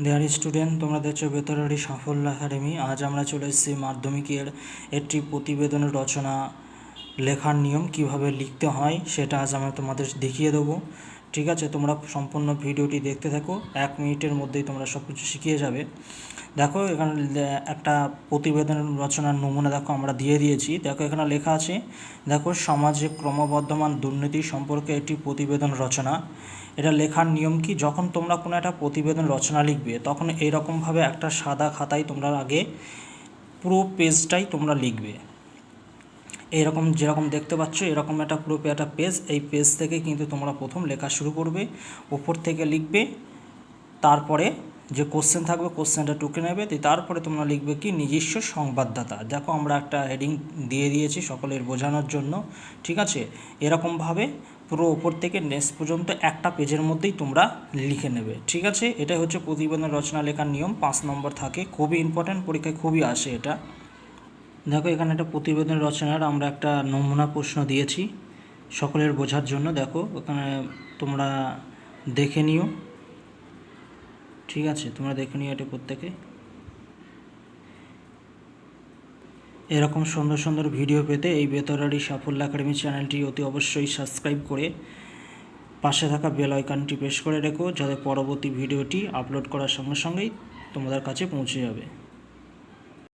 Dear student, তোমরা দেখছো বেতরারি সাফল্য একাডেমি। আজ আমরা চলে এসেছি মাধ্যমিকের একটি প্রতিবেদন রচনা লেখার নিয়ম কিভাবে লিখতে হয় সেটা আজ আমরা তোমাদের দেখিয়ে দেবো। ঠিক আছে, তোমরা সম্পূর্ণ ভিডিওটি দেখতে থাকো। 1 মিনিটের মধ্যেই তোমরা সব কিছু শিখিয়ে যাবে। দেখো এখানে একটা প্রতিবেদন রচনার নমুনা দেখো আমরা দিয়ে দিয়েছি। দেখো এখানে লেখা আছে, দেখো সমাজে ক্রমবর্ধমান দুর্নীতি সম্পর্কে একটি প্রতিবেদন রচনা। এটা লেখার নিয়ম কি, যখন তোমরা কোনো একটা প্রতিবেদন রচনা লিখবে তখন এইরকমভাবে একটা সাদা খাতায় তোমরা আগে পুরো পেজটাই তোমরা লিখবে। এইরকম যেরকম দেখতে পাচ্ছ এরকম একটা পুরো একটা পেজ, এই পেজ থেকে কিন্তু তোমরা প্রথম লেখা শুরু করবে, ওপর থেকে লিখবে, তারপরে যে কোশ্চেন থাকবে কোশ্চেনটা টুকে নেবে, তারপরে তোমরা লিখবে কি নিজস্ব সংবাদদাতা। দেখো আমরা একটা হেডিং দিয়ে দিয়েছি সকলের বোঝানোর জন্য। ঠিক আছে, এরকমভাবে পুরো ওপর থেকে নেক্সট পর্যন্ত একটা পেজের মধ্যেই তোমরা লিখে নেবে। ঠিক আছে, এটাই হচ্ছে প্রতিবেদন রচনা লেখার নিয়ম। 5 নম্বর থাকে, খুবই ইম্পর্ট্যান্ট, পরীক্ষায় খুবই আসে এটা। দেখো এখানে একটা প্রতিবেদন রচনার আমরা একটা নমুনা প্রশ্ন দিয়েছি সকলের বোঝার জন্য। দেখো এখানে তোমরা দেখে নিও। ঠিক আছে, তোমরা দেখে নিও এটা প্রত্যেকে। এরকম সুন্দর সুন্দর ভিডিও পেতে এই বেতরারি সাফল্য একাডেমি চ্যানেলটি অতি অবশ্যই সাবস্ক্রাইব করে পাশে থাকা বেল আইকনটি প্রেস করে রেখো, যাতে পরবর্তী ভিডিওটি আপলোড করার সঙ্গে সঙ্গেই তোমাদের কাছে পৌঁছে যাবে।